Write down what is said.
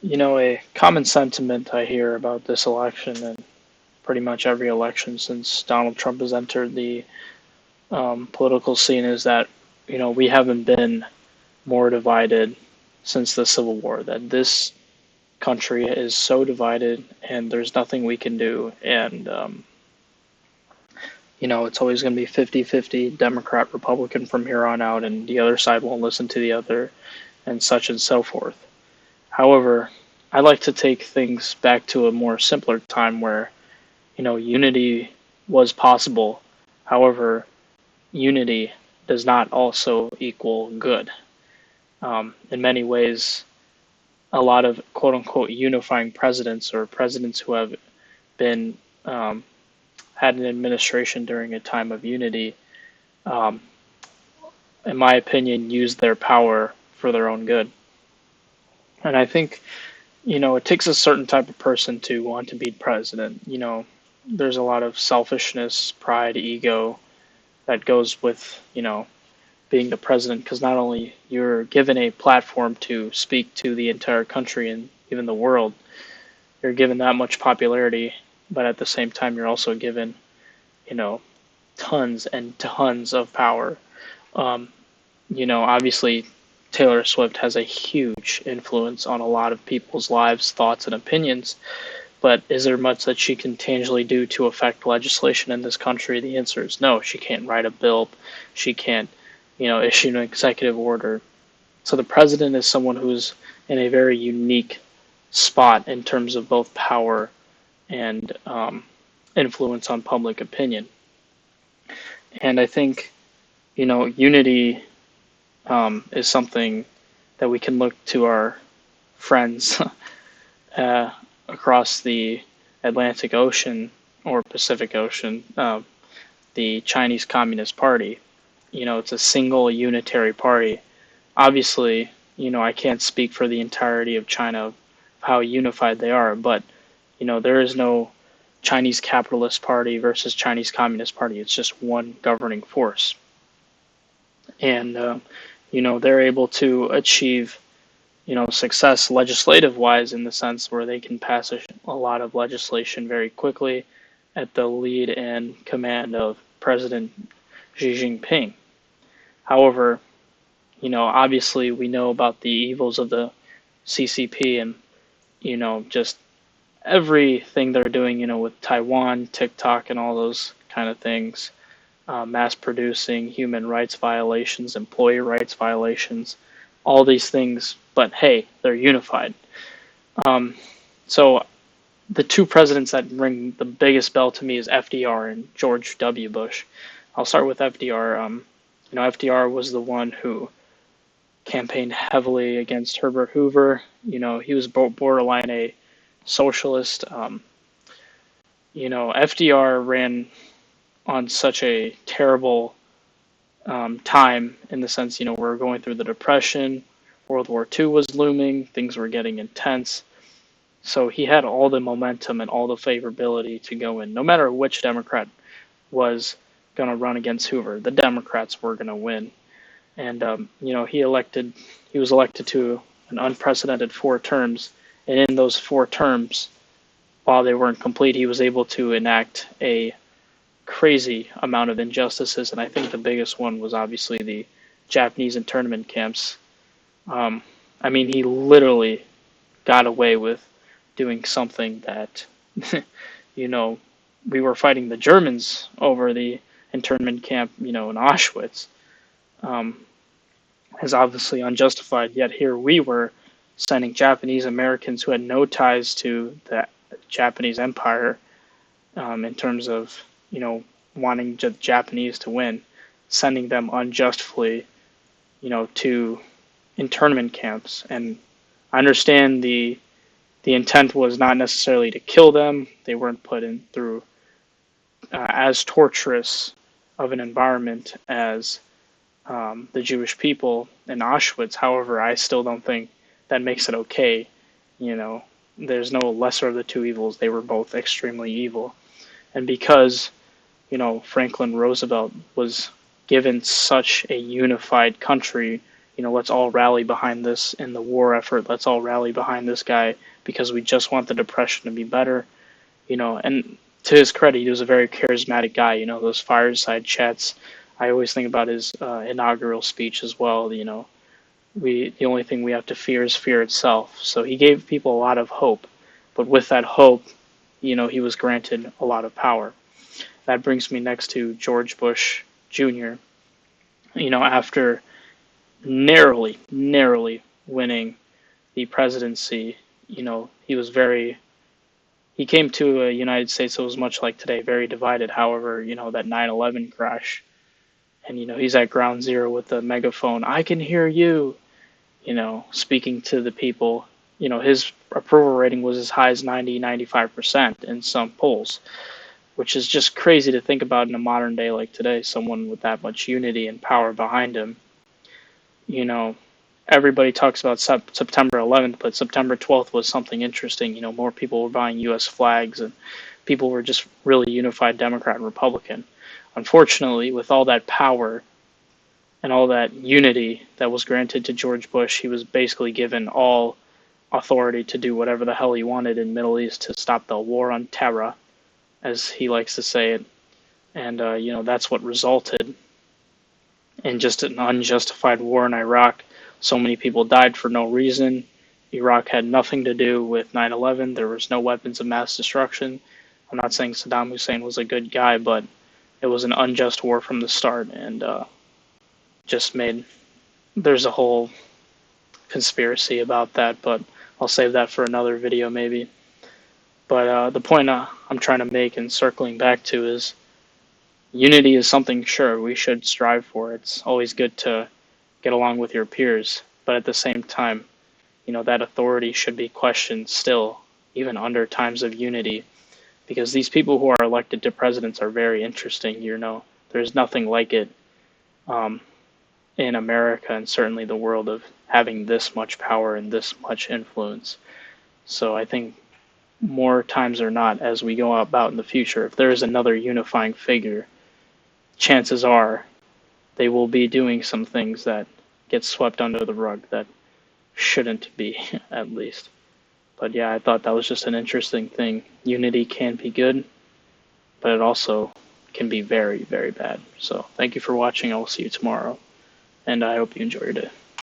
A common sentiment I hear about this election and pretty much every election since Donald Trump has entered the political scene is that, we haven't been more divided since the Civil War, that this country is so divided and there's nothing we can do. And, it's always going to be 50-50 Democrat, Republican from here on out, and the other side won't listen to the other, and such and so forth. However, I like to take things back to a more simpler time where, unity was possible. However, unity does not also equal good. In many ways, a lot of quote unquote unifying presidents or presidents who have been had an administration during a time of unity, um, in my opinion, used their power for their own good. And I think, it takes a certain type of person to want to be president. There's a lot of selfishness, pride, ego that goes with, being the president because not only you're given a platform to speak to the entire country and even the world, you're given that much popularity, but at the same time you're also given, you know, tons and tons of power. Um, Obviously Taylor Swift has a huge influence on a lot of people's lives, thoughts, and opinions. But is there much that she can tangibly do to affect legislation in this country? The answer is no. She can't write a bill. She can't, issue an executive order. So the president is someone who's in a very unique spot in terms of both power and influence on public opinion. And I think, unity is something that we can look to our friends uh, across the Atlantic Ocean or Pacific Ocean, the Chinese Communist Party. It's a single unitary party. Obviously, I can't speak for the entirety of China, of how unified they are, but, there is no Chinese Capitalist Party versus Chinese Communist Party. It's just one governing force. And, they're able to achieve success legislative wise in the sense where they can pass a lot of legislation very quickly at the lead and command of President Xi Jinping. However, obviously we know about the evils of the CCP and, just everything they're doing, with Taiwan, TikTok, and all those kind of things, mass producing, human rights violations, employee rights violations, all these things, but hey, they're unified. Um, so the two presidents that ring the biggest bell to me is FDR and George W. Bush. I'll start with FDR. FDR was the one who campaigned heavily against Herbert Hoover. He was borderline a socialist. FDR ran on such a terrible time in the sense, we're going through the Depression, World War II was looming, things were getting intense. So he had all the momentum and all the favorability to go in. No matter which Democrat was going to run against Hoover, the Democrats were going to win. And, he was elected to an unprecedented 4 terms. And in those 4 terms, while they weren't complete, he was able to enact a crazy amount of injustices, and I think the biggest one was obviously the Japanese internment camps. He literally got away with doing something that, we were fighting the Germans over the internment camp, in Auschwitz, is obviously unjustified, yet here we were sending Japanese Americans who had no ties to the Japanese Empire, in terms of, wanting the Japanese to win, sending them unjustly, to internment camps. And I understand the intent was not necessarily to kill them. They weren't put in through as torturous of an environment as the Jewish people in Auschwitz. However, I still don't think that makes it okay. There's no lesser of the two evils. They were both extremely evil. And because, Franklin Roosevelt was given such a unified country, let's all rally behind this in the war effort. Let's all rally behind this guy because we just want the Depression to be better. And to his credit, he was a very charismatic guy. Those fireside chats. I always think about his inaugural speech as well. The only thing we have to fear is fear itself. So he gave people a lot of hope, but with that hope, he was granted a lot of power. That brings me next to George Bush Jr. After narrowly winning the presidency, he came to a United States that was much like today, very divided. However, that 9/11 crash, and he's at ground zero with the megaphone. I can hear you, speaking to the people. His approval rating was as high as 90-95% in some polls, which is just crazy to think about in a modern day like today. Someone with that much unity and power behind him. Everybody talks about September 11th, but September 12th was something interesting. More people were buying U.S. flags, and people were just really unified Democrat and Republican. Unfortunately, with all that power and all that unity that was granted to George Bush, he was basically given all authority to do whatever the hell he wanted in the Middle East to stop the war on terror, as he likes to say it. And, that's what resulted in just an unjustified war in Iraq. So many people died for no reason. Iraq had nothing to do with 9/11. There was no weapons of mass destruction. I'm not saying Saddam Hussein was a good guy, but it was an unjust war from the start, and just made. There's a whole conspiracy about that, but I'll save that for another video maybe. But the point I'm trying to make and circling back to is unity is something, sure, we should strive for. It's always good to get along with your peers, but at the same time, that authority should be questioned still, even under times of unity, because these people who are elected to presidents are very interesting. There's nothing like it in America and certainly the world of having this much power and this much influence. So I think more times or not, as we go about in the future, if there is another unifying figure, chances are they will be doing some things that get swept under the rug that shouldn't be, at least. But yeah, I thought that was just an interesting thing. Unity can be good, but it also can be very, very bad. So thank you for watching. I will see you tomorrow, and I hope you enjoy your day.